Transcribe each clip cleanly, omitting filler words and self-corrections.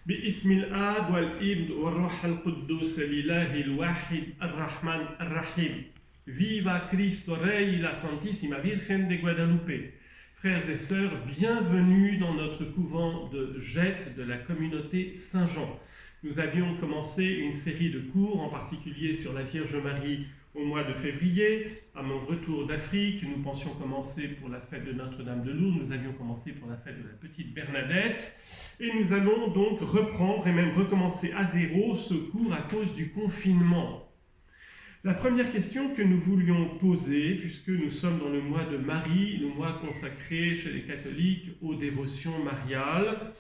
باسم الآب والابن والروح القدس الإله الواحد الرحمن الرحيم. Viva Cristo Rey, la Santísima Virgen de Guadalupe. Frères et sœurs, bienvenue dans notre couvent de Jette de la communauté Saint-Jean. Nous avions commencé une série de cours, en particulier sur la Vierge Marie au mois de février. À mon retour d'Afrique, nous pensions commencer pour la fête de Notre-Dame de Lourdes, nous avions commencé pour la fête de la petite Bernadette, et nous allons donc reprendre et même recommencer à zéro ce cours à cause du confinement. La première question que nous voulions poser, puisque nous sommes dans le mois de Marie, le mois consacré chez les catholiques aux dévotions mariales,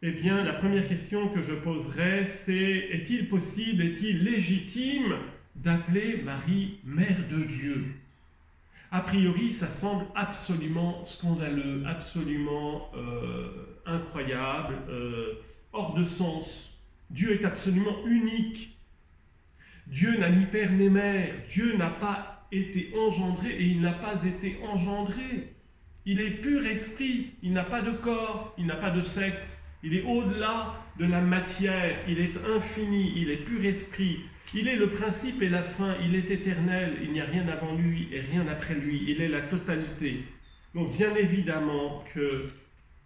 eh bien, la première question que je poserai, c'est: est-il possible, est-il légitime d'appeler Marie Mère de Dieu? A priori, ça semble absolument scandaleux, absolument incroyable, hors de sens. Dieu est absolument unique. Dieu n'a ni père ni mère. Dieu n'a pas été engendré et il n'a pas été engendré. Il est pur esprit, il n'a pas de corps, il n'a pas de sexe. Il est au-delà de la matière, il est infini, il est pur esprit. Il est le principe et la fin, il est éternel, il n'y a rien avant lui et rien après lui, il est la totalité. Donc bien évidemment que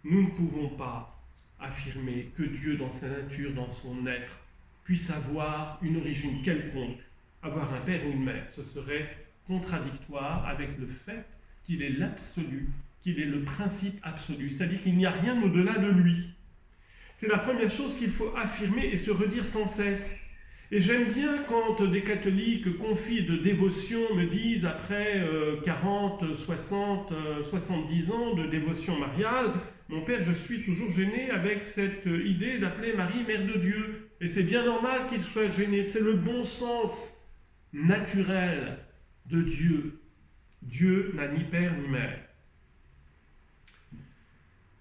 nous ne pouvons pas affirmer que Dieu dans sa nature, dans son être, puisse avoir une origine quelconque, avoir un père ou une mère. Ce serait contradictoire avec le fait qu'il est l'absolu, qu'il est le principe absolu, c'est-à-dire qu'il n'y a rien au-delà de lui. C'est la première chose qu'il faut affirmer et se redire sans cesse. Et j'aime bien quand des catholiques confient de dévotion me disent après 40, 60, 70 ans de dévotion mariale, mon père, je suis toujours gêné avec cette idée d'appeler Marie Mère de Dieu. Et c'est bien normal qu'il soit gêné, c'est le bon sens naturel de Dieu. Dieu n'a ni père ni mère.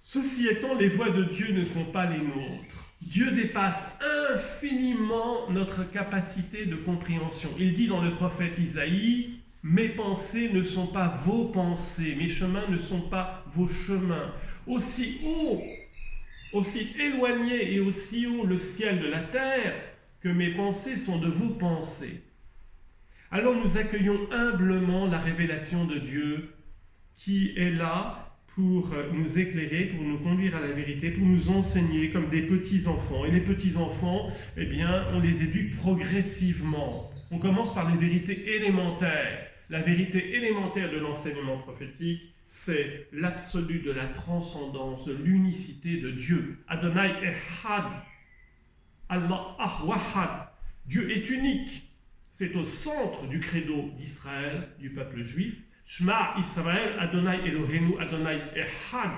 Ceci étant, les voies de Dieu ne sont pas les nôtres. Dieu dépasse infiniment notre capacité de compréhension. Il dit dans le prophète Isaïe: « Mes pensées ne sont pas vos pensées, mes chemins ne sont pas vos chemins. Aussi haut, aussi éloigné et aussi haut le ciel de la terre que mes pensées sont de vos pensées. » Alors nous accueillons humblement la révélation de Dieu qui est là pour nous éclairer, pour nous conduire à la vérité, pour nous enseigner comme des petits-enfants. Et les petits-enfants, eh bien, on les éduque progressivement. On commence par les vérités élémentaires. La vérité élémentaire de l'enseignement prophétique, c'est l'absolu de la transcendance, de l'unicité de Dieu. Adonai Echad, Allah Ahwahad. Dieu est unique. C'est au centre du credo d'Israël, du peuple juif. Shema Israël, Adonai Eloheinu, Adonai Echad.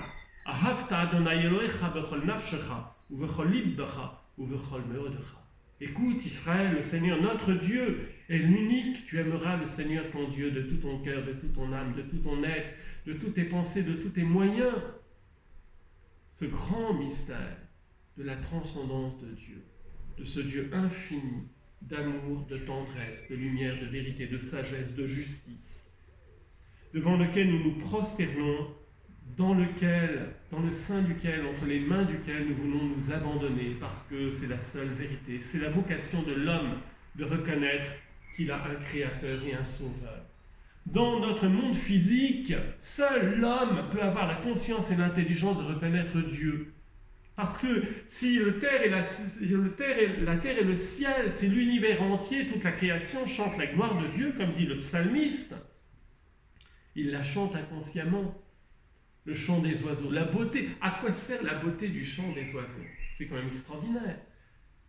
Ahavta Adonai Elohecha bechol nafshecha, ou bechol libbecha, ou bechol meodecha. Écoute Israël, le Seigneur notre Dieu est l'unique. Tu aimeras le Seigneur ton Dieu de tout ton cœur, de toute ton âme, de tout ton être, de toutes tes pensées, de tous tes moyens. Ce grand mystère de la transcendance de Dieu, de ce Dieu infini, d'amour, de tendresse, de lumière, de vérité, de sagesse, de justice, devant lequel nous nous prosternons, dans le sein duquel, entre les mains duquel nous voulons nous abandonner, parce que c'est la seule vérité. C'est la vocation de l'homme de reconnaître qu'il a un créateur et un sauveur. Dans notre monde physique, seul l'homme peut avoir la conscience et l'intelligence de reconnaître Dieu. Parce que si la terre et le ciel, c'est l'univers entier, toute la création chante la gloire de Dieu, comme dit le psalmiste, il la chante inconsciemment. Le chant des oiseaux, la beauté. À quoi sert la beauté du chant des oiseaux? C'est quand même extraordinaire.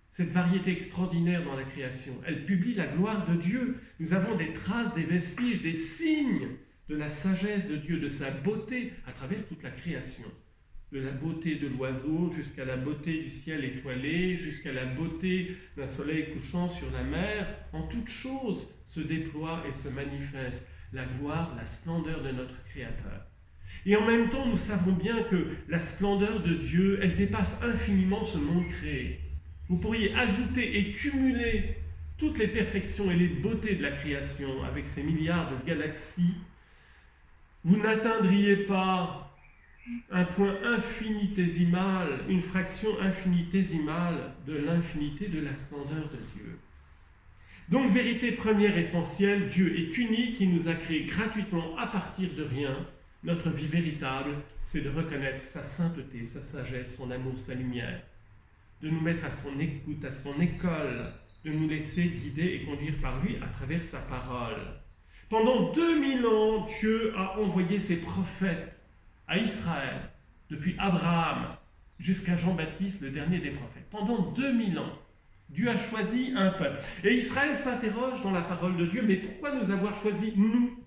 Cette variété extraordinaire dans la création, elle publie la gloire de Dieu. Nous avons des traces, des vestiges, des signes de la sagesse de Dieu, de sa beauté à travers toute la création. De la beauté de l'oiseau jusqu'à la beauté du ciel étoilé, jusqu'à la beauté d'un soleil couchant sur la mer. En toute chose se déploie et se manifeste la gloire, la splendeur de notre Créateur. Et en même temps, nous savons bien que la splendeur de Dieu, elle dépasse infiniment ce monde créé. Vous pourriez ajouter et cumuler toutes les perfections et les beautés de la création avec ces milliards de galaxies. Vous n'atteindriez pas un point infinitésimal, une fraction infinitésimale de l'infinité de la splendeur de Dieu. Donc, vérité première essentielle, Dieu est unique, il nous a créés gratuitement à partir de rien. Notre vie véritable, c'est de reconnaître sa sainteté, sa sagesse, son amour, sa lumière, de nous mettre à son écoute, à son école, de nous laisser guider et conduire par lui à travers sa parole. Pendant 2000 ans, Dieu a envoyé ses prophètes à Israël, depuis Abraham jusqu'à Jean-Baptiste, le dernier des prophètes. Pendant 2000 ans, Dieu a choisi un peuple. Et Israël s'interroge dans la parole de Dieu, mais pourquoi nous avoir choisi, nous?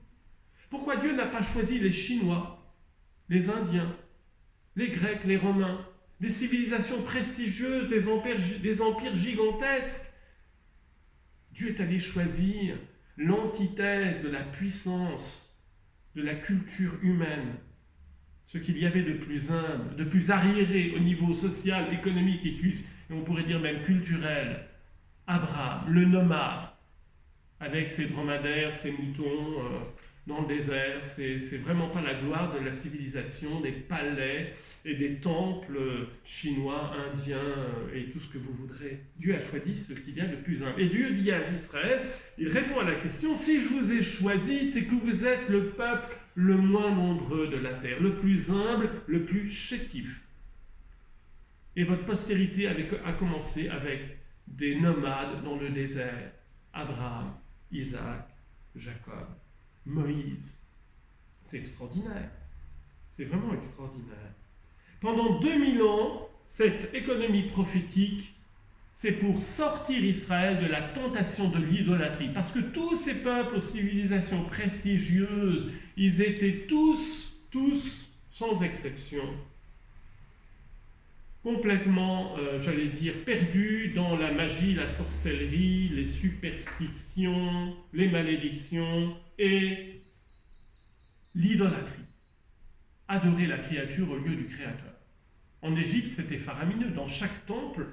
Pourquoi Dieu n'a pas choisi les Chinois, les Indiens, les Grecs, les Romains, des civilisations prestigieuses, des empires gigantesques? Dieu est allé choisir l'antithèse de la puissance, de la culture humaine, ce qu'il y avait de plus humble, de plus arriéré au niveau social, économique et on pourrait dire même culturel. Abraham, le nomade, avec ses dromadaires, ses moutons dans le désert, c'est vraiment pas la gloire de la civilisation, des palais et des temples chinois, indiens et tout ce que vous voudrez. Dieu a choisi ce qu'il y a de plus humble. Et Dieu dit à Israël, il répond à la question, si je vous ai choisi, c'est que vous êtes le peuple le moins nombreux de la terre, le plus humble, le plus chétif. Et votre postérité a commencé avec des nomades dans le désert, Abraham, Isaac, Jacob, Moïse. C'est extraordinaire. C'est vraiment extraordinaire. Pendant 2000 ans, cette économie prophétique, c'est pour sortir Israël de la tentation de l'idolâtrie. Parce que tous ces peuples aux civilisations prestigieuses, ils étaient tous, sans exception, complètement, j'allais dire, perdus dans la magie, la sorcellerie, les superstitions, les malédictions et l'idolâtrie. Adorer la créature au lieu du Créateur. En Égypte, c'était faramineux. Dans chaque temple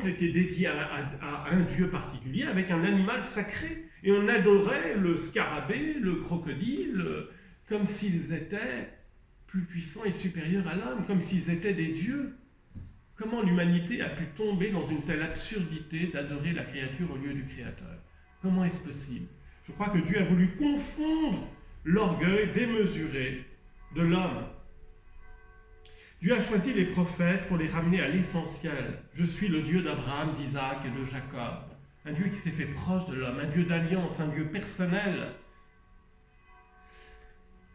était dédié à un dieu particulier avec un animal sacré. Et on adorait le scarabée, le crocodile, comme s'ils étaient plus puissants et supérieurs à l'homme, comme s'ils étaient des dieux. Comment l'humanité a pu tomber dans une telle absurdité d'adorer la créature au lieu du Créateur? Comment est-ce possible? Je crois que Dieu a voulu confondre l'orgueil démesuré de l'homme. Dieu a choisi les prophètes pour les ramener à l'essentiel. Je suis le Dieu d'Abraham, d'Isaac et de Jacob. Un Dieu qui s'est fait proche de l'homme, un Dieu d'alliance, un Dieu personnel.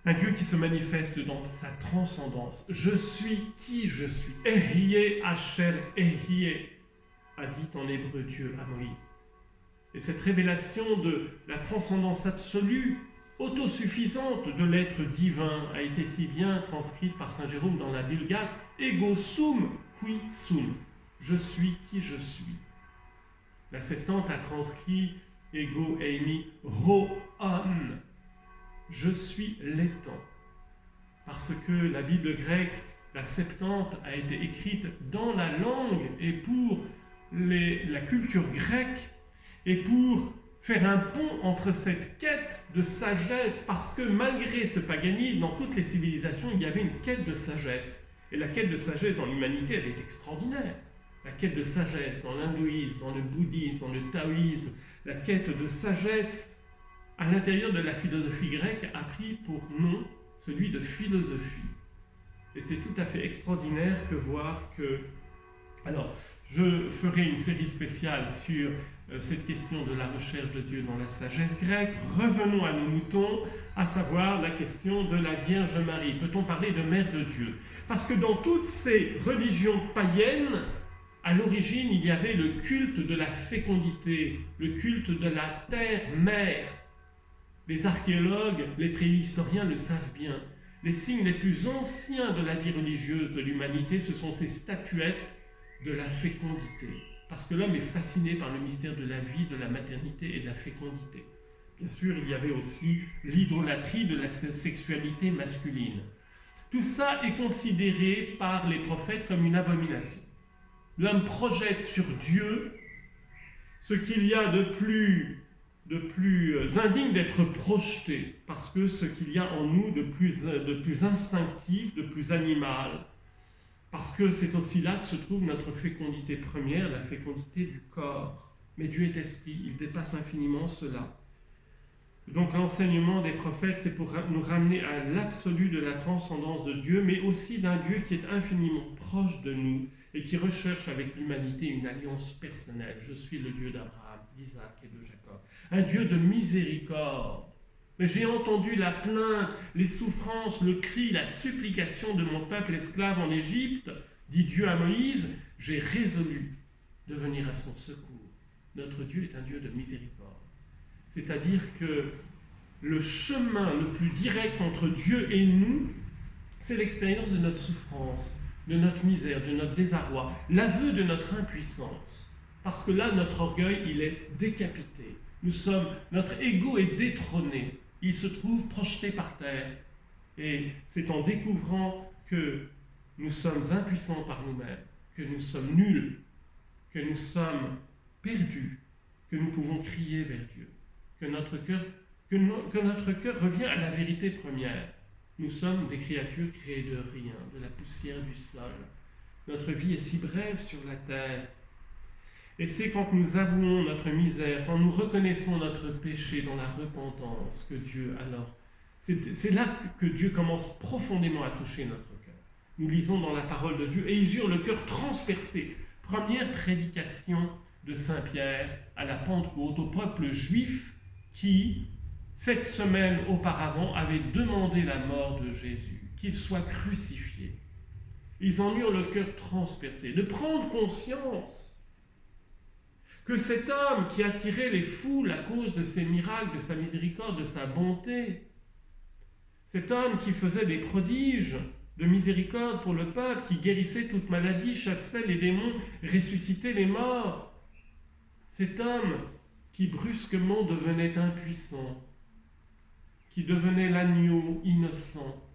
Un Dieu qui se manifeste dans sa transcendance. Je suis qui je suis. Ehyeh Asher Ehyeh, a dit en hébreu Dieu à Moïse. Et cette révélation de la transcendance absolue, autosuffisante de l'être divin, a été si bien transcrite par saint Jérôme dans la Vulgate. Ego sum qui sum. Je suis qui je suis. La Septante a transcrit Ego eimi rho homme. Je suis l'étang. Parce que la Bible grecque, la Septante, a été écrite dans la langue et pour la culture grecque et pour faire un pont entre cette quête de sagesse, parce que malgré ce paganisme, dans toutes les civilisations, il y avait une quête de sagesse. Et la quête de sagesse dans l'humanité, elle est extraordinaire. La quête de sagesse dans l'hindouisme, dans le bouddhisme, dans le taoïsme, la quête de sagesse à l'intérieur de la philosophie grecque a pris pour nom celui de philosophie. Et c'est tout à fait extraordinaire que voir que... Alors, je ferai une série spéciale sur cette question de la recherche de Dieu dans la sagesse grecque. Revenons à nos moutons, à savoir la question de la Vierge Marie. Peut-on parler de mère de Dieu? Parce que dans toutes ces religions païennes, à l'origine, il y avait le culte de la fécondité, le culte de la terre-mère. Les archéologues, les préhistoriens le savent bien. Les signes les plus anciens de la vie religieuse de l'humanité, ce sont ces statuettes de la fécondité. Parce que l'homme est fasciné par le mystère de la vie, de la maternité et de la fécondité. Bien sûr, il y avait aussi l'idolâtrie de la sexualité masculine. Tout ça est considéré par les prophètes comme une abomination. L'homme projette sur Dieu ce qu'il y a de de plus indigne d'être projeté, parce que ce qu'il y a en nous de plus instinctif, de plus animal, parce que c'est aussi là que se trouve notre fécondité première, la fécondité du corps. Mais Dieu est esprit, il dépasse infiniment cela. Donc l'enseignement des prophètes, c'est pour nous ramener à l'absolu de la transcendance de Dieu, mais aussi d'un Dieu qui est infiniment proche de nous et qui recherche avec l'humanité une alliance personnelle. Je suis le Dieu d'Abraham, d'Isaac et de Jacob. Un Dieu de miséricorde. Mais j'ai entendu la plainte, les souffrances, le cri, la supplication de mon peuple esclave en Égypte, dit Dieu à Moïse, j'ai résolu de venir à son secours. Notre Dieu est un Dieu de miséricorde. C'est-à-dire que le chemin le plus direct entre Dieu et nous, c'est l'expérience de notre souffrance, de notre misère, de notre désarroi, l'aveu de notre impuissance. Parce que là, notre orgueil, il est décapité. Notre ego est détrôné. Il se trouve projeté par terre. Et c'est en découvrant que nous sommes impuissants par nous-mêmes, que nous sommes nuls, que nous sommes perdus, que nous pouvons crier vers Dieu. Que notre cœur revient à la vérité première. Nous sommes des créatures créées de rien, de la poussière du sol. Notre vie est si brève sur la terre. Et c'est quand nous avouons notre misère, quand nous reconnaissons notre péché dans la repentance, que Dieu, alors, c'est là que Dieu commence profondément à toucher notre cœur. Nous lisons dans la parole de Dieu, et ils eurent le cœur transpercé. Première prédication de Saint Pierre à la Pentecôte au peuple juif, qui, 7 semaines auparavant, avait demandé la mort de Jésus, qu'il soit crucifié. Ils en eurent le cœur transpercé, de prendre conscience que cet homme qui attirait les foules à cause de ses miracles, de sa miséricorde, de sa bonté, cet homme qui faisait des prodiges de miséricorde pour le peuple, qui guérissait toute maladie, chassait les démons, ressuscitait les morts, cet homme qui brusquement devenait impuissant, qui devenait l'agneau innocent,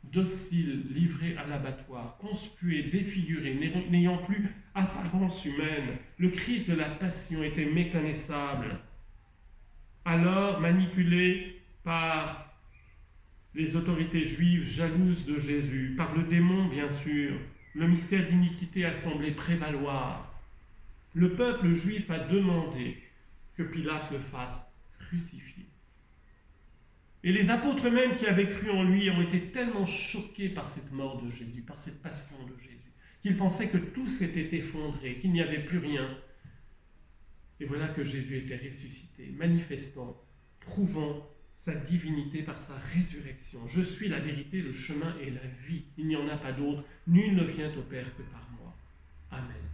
docile, livré à l'abattoir, conspué, défiguré, n'ayant plus apparence humaine, le Christ de la passion était méconnaissable. Alors, manipulé par les autorités juives jalouses de Jésus, par le démon bien sûr, le mystère d'iniquité a semblé prévaloir. Le peuple juif a demandé que Pilate le fasse crucifier. Et les apôtres même qui avaient cru en lui ont été tellement choqués par cette mort de Jésus, par cette passion de Jésus, qu'ils pensaient que tout s'était effondré, qu'il n'y avait plus rien. Et voilà que Jésus était ressuscité, manifestant, prouvant sa divinité par sa résurrection. Je suis la vérité, le chemin et la vie. Il n'y en a pas d'autre. Nul ne vient au Père que par moi. Amen.